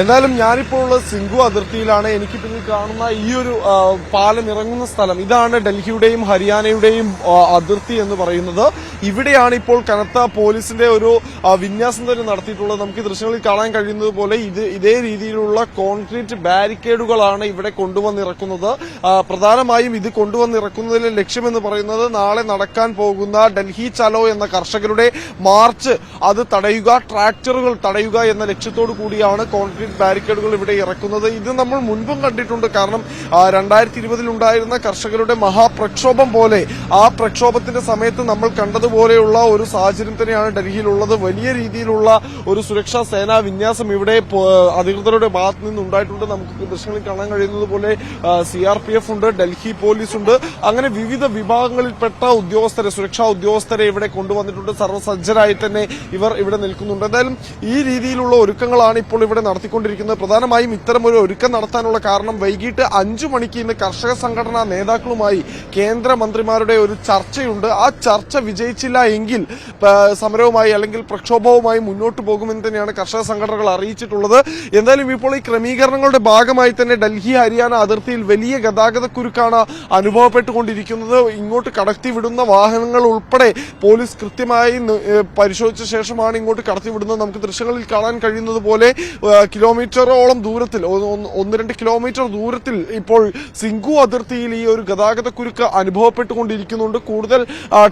എന്നാലും ഞാനിപ്പോൾ ഉള്ളത് സിംഗു അതിർത്തിയിലാണ്. എനിക്ക് പിന്നിൽ കാണുന്ന ഈ ഒരു പാലം ഇറങ്ങുന്ന സ്ഥലം, ഇതാണ് ഡൽഹിയുടെയും ഹരിയാനയുടെയും അതിർത്തി എന്ന് പറയുന്നത്. ഇവിടെയാണ് ഇപ്പോൾ കനത്ത പോലീസിന്റെ ഒരു വിന്യാസം തന്നെ നടത്തിയിട്ടുള്ളത്. നമുക്ക് ദൃശ്യങ്ങളിൽ കാണാൻ കഴിയുന്നത് പോലെ ഇതേ രീതിയിലുള്ള കോൺക്രീറ്റ് ബാരിക്കേഡുകളാണ് ഇവിടെ കൊണ്ടുവന്നിറക്കുന്നത്. പ്രധാനമായും ഇത് കൊണ്ടുവന്നിറക്കുന്നതിലെ ലക്ഷ്യമെന്ന് പറയുന്നത് നാളെ നടക്കാൻ പോകുന്ന ഡൽഹി ചലോ എന്ന കർഷകരുടെ മാർച്ച് അത് തടയുക, ട്രാക്ടറുകൾ തടയുക എന്ന ലക്ഷ്യത്തോടു കൂടിയാണ് കോൺക്രീറ്റ് ബാരിക്കേഡുകൾ ഇവിടെ ഇറക്കുന്നത്. ഇത് നമ്മൾ മുൻപും കണ്ടിട്ടുണ്ട്. കാരണം 2020 ഉണ്ടായിരുന്ന കർഷകരുടെ മഹാപ്രക്ഷോഭം പോലെ ആ പ്രക്ഷോഭത്തിന്റെ സമയത്ത് നമ്മൾ കണ്ടതുപോലെയുള്ള ഒരു സാഹചര്യം തന്നെയാണ് ഡൽഹിയിലുള്ളത്. വലിയ രീതിയിലുള്ള ഒരു സുരക്ഷാ സേനാ വിന്യാസം ഇവിടെ അധികൃതരുടെ ഭാഗത്ത് നിന്നുണ്ടായിട്ടുണ്ട്. നമുക്ക് ദൃശ്യങ്ങളിൽ കാണാൻ കഴിയുന്നത് പോലെ CRPF ഉണ്ട്, ഡൽഹി പോലീസ് ഉണ്ട്, അങ്ങനെ വിവിധ വിഭാഗങ്ങളിൽപ്പെട്ട ഉദ്യോഗസ്ഥരെ, സുരക്ഷാ ഉദ്യോഗസ്ഥരെ ഇവിടെ കൊണ്ടുവന്നിട്ടുണ്ട്. സർവ്വസജ്ജരായി തന്നെ ഇവർ ഇവിടെ നിൽക്കുന്നുണ്ട്. എന്തായാലും ഈ രീതിയിലുള്ള ഒരുക്കങ്ങളാണ് ഇപ്പോൾ ഇവിടെ നടത്തിക്കൊണ്ടിരിക്കുന്നത്. പ്രധാനമായും ഇത്തരമൊരു ഒരുക്കം നടത്താനുള്ള കാരണം വൈകിട്ട് 5 മണിക്ക് ഇന്ന് കർഷക സംഘടനാ നേതാക്കളുമായി കേന്ദ്രമന്ത്രിമാരുടെ ഒരു ചർച്ചയുണ്ട്. ആ ചർച്ച വിജയിച്ചില്ല എങ്കിൽ സമരവുമായി അല്ലെങ്കിൽ പ്രക്ഷോഭവുമായി മുന്നോട്ട് പോകുമെന്ന് തന്നെയാണ് കർഷക സംഘടനകൾ അറിയിച്ചിട്ടുള്ളത്. എന്തായാലും ഇപ്പോൾ ഈ ക്രമീകരണങ്ങളുടെ ഭാഗമായി തന്നെ ഡൽഹി ഹരിയാന അതിർത്തിയിൽ വലിയ ഗതാഗതക്കുരുക്കാണ് അനുഭവപ്പെട്ടുകൊണ്ടിരിക്കുന്നത്. ഇങ്ങോട്ട് കടത്തിവിടുന്ന വാഹനങ്ങൾ ഉൾപ്പെടെ പോലീസ് കൃത്യമായി പരിശോധിച്ച ശേഷമാണ് ഇങ്ങോട്ട് കടത്തിവിടുന്നത്. നമുക്ക് ദൃശ്യങ്ങളിൽ കാണാൻ കഴിയുന്നത് പോലെ കിലോമീറ്ററോളം ദൂരത്തിൽ, 1-2 കിലോമീറ്റർ ദൂരത്തിൽ ഇപ്പോൾ സിംഗു അതിർത്തിയിൽ ഈ ഒരു ഗതാഗതക്കുരുക്ക് അനുഭവപ്പെട്ടുകൊണ്ടിരിക്കുന്നുണ്ട്. കൂടുതൽ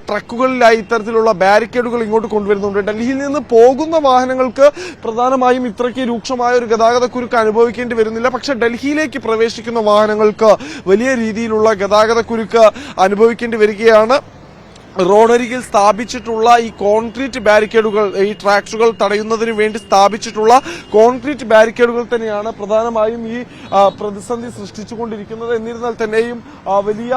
ട്രക്കുകളിലായി ഇത്തരത്തിലുള്ള ബാരിക്കേഡുകൾ ഇങ്ങോട്ട് കൊണ്ടുവരുന്നുണ്ട്. ഡൽഹിയിൽ നിന്ന് പോകുന്ന വാഹനങ്ങൾക്ക് പ്രധാനമായും ഇത്രയ്ക്ക് രൂക്ഷമായ ഒരു ഗതാഗതക്കുരുക്ക് അനുഭവിക്കേണ്ടി വരുന്നില്ല. പക്ഷെ ഡൽഹിയിലേക്ക് പ്രവേശിക്കുന്ന വാഹനങ്ങൾക്ക് വലിയ രീതിയിലുള്ള ഗതാഗതക്കുരുക്ക് അനുഭവിക്കേണ്ടി വരികയാണ്. റോഡരികിൽ സ്ഥാപിച്ചിട്ടുള്ള ഈ കോൺക്രീറ്റ് ബാരിക്കേഡുകൾ, ഈ ട്രാക്ടറുകൾ തടയുന്നതിന് വേണ്ടി സ്ഥാപിച്ചിട്ടുള്ള കോൺക്രീറ്റ് ബാരിക്കേഡുകൾ തന്നെയാണ് പ്രധാനമായും ഈ പ്രതിസന്ധി സൃഷ്ടിച്ചുകൊണ്ടിരിക്കുന്നത്. എന്നിരുന്നാൽ തന്നെയും വലിയ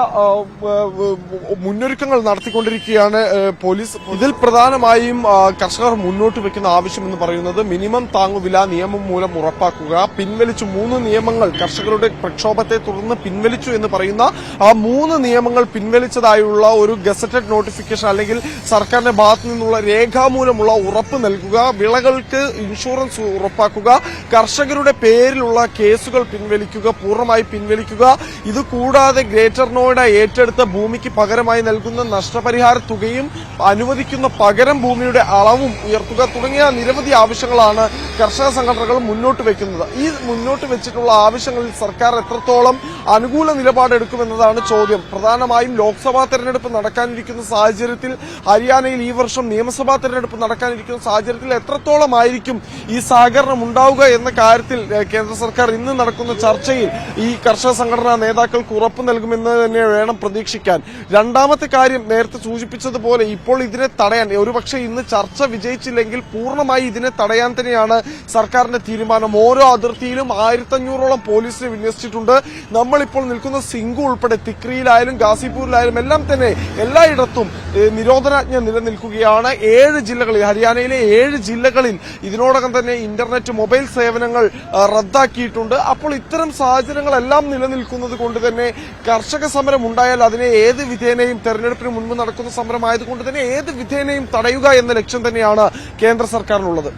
മുന്നൊരുക്കങ്ങൾ നടത്തിക്കൊണ്ടിരിക്കുകയാണ് പോലീസ്. ഇതിൽ പ്രധാനമായും കർഷകർ മുന്നോട്ട് വെക്കുന്ന ആവശ്യം എന്ന് പറയുന്നത് മിനിമം താങ്ങുവില നിയമം മൂലം ഉറപ്പാക്കുക. പിൻവലിച്ചു 3 നിയമങ്ങൾ കർഷകരുടെ പ്രക്ഷോഭത്തെ തുടർന്ന് പിൻവലിച്ചു എന്ന് പറയുന്ന ആ 3 നിയമങ്ങൾ പിൻവലിച്ചതായുള്ള ഒരു ഗസറ്റഡ് നോട്ടിഫിക്കേഷൻ അല്ലെങ്കിൽ സർക്കാരിന്റെ ഭാഗത്തു നിന്നുള്ള രേഖാമൂലമുള്ള ഉറപ്പ് നൽകുക, വിളകൾക്ക് ഇൻഷുറൻസ് ഉറപ്പാക്കുക, കർഷകരുടെ പേരിലുള്ള കേസുകൾ പിൻവലിക്കുക, പൂർണ്ണമായി പിൻവലിക്കുക. ഇത് കൂടാതെ ഗ്രേറ്റർ നോയിഡ ഏറ്റെടുത്ത ഭൂമിക്ക് പകരമായി നൽകുന്ന നഷ്ടപരിഹാര തുകയും അനുവദിക്കുന്ന പകരം ഭൂമിയുടെ അളവും ഉയർത്തുക തുടങ്ങിയ നിരവധി ആവശ്യങ്ങളാണ് കർഷക സംഘടനകൾ മുന്നോട്ട് വെക്കുന്നത്. ഈ മുന്നോട്ട് വെച്ചിട്ടുള്ള ആവശ്യങ്ങളിൽ സർക്കാർ എത്രത്തോളം അനുകൂല നിലപാടെടുക്കുമെന്നതാണ് ചോദ്യം. പ്രധാനമായും ലോക്സഭാ തെരഞ്ഞെടുപ്പ് നടക്കാനിരിക്കുന്ന സാഹചര്യത്തിൽ, ഹരിയാനയിൽ ഈ വർഷം നിയമസഭാ തെരഞ്ഞെടുപ്പ് നടക്കാനിരിക്കുന്ന സാഹചര്യത്തിൽ എത്രത്തോളമായിരിക്കും ഈ സഹകരണം ഉണ്ടാവുക എന്ന കാര്യത്തിൽ കേന്ദ്ര സർക്കാർ ഇന്ന് നടക്കുന്ന ചർച്ചയിൽ ഈ കർഷക സംഘടനാ നേതാക്കൾക്ക് ഉറപ്പ് നൽകുമെന്ന് തന്നെ വേണം പ്രതീക്ഷിക്കാൻ. രണ്ടാമത്തെ കാര്യം, നേരത്തെ സൂചിപ്പിച്ചതുപോലെ ഇപ്പോൾ ഇതിനെ തടയാൻ, ഒരുപക്ഷെ ഇന്ന് ചർച്ച വിജയിച്ചില്ലെങ്കിൽ പൂർണ്ണമായി ഇതിനെ തടയാൻ തന്നെയാണ് സർക്കാരിന്റെ തീരുമാനം. ഓരോ അതിർത്തിയിലും 1500ഓളം പോലീസിനെ വിന്യസിച്ചിട്ടുണ്ട്. നമ്മളിപ്പോൾ നിൽക്കുന്ന സിംഗു ഉൾപ്പെടെ തിക്രിയിലായാലും ഗാസിപൂരിലായാലും എല്ലാം തന്നെ എല്ലായിടത്തും നിരോധനാജ്ഞ നിലനിൽക്കുകയാണ്. 7 ജില്ലകളിൽ, ഹരിയാനയിലെ 7 ജില്ലകളിൽ ഇതിനോടകം തന്നെ ഇന്റർനെറ്റ്, മൊബൈൽ സേവനങ്ങൾ റദ്ദാക്കിയിട്ടുണ്ട്. അപ്പോൾ ഇത്തരം സാഹചര്യങ്ങളെല്ലാം നിലനിൽക്കുന്നത് കൊണ്ട് തന്നെ കർഷക സമരം ഉണ്ടായാൽ അതിനെ ഏത് വിധേനയും, തെരഞ്ഞെടുപ്പിന് മുൻപ് നടക്കുന്ന സമരമായതുകൊണ്ട് തന്നെ ഏത് വിധേനയും തടയുക എന്ന ലക്ഷ്യം തന്നെയാണ് കേന്ദ്ര സർക്കാരിനുള്ളത്.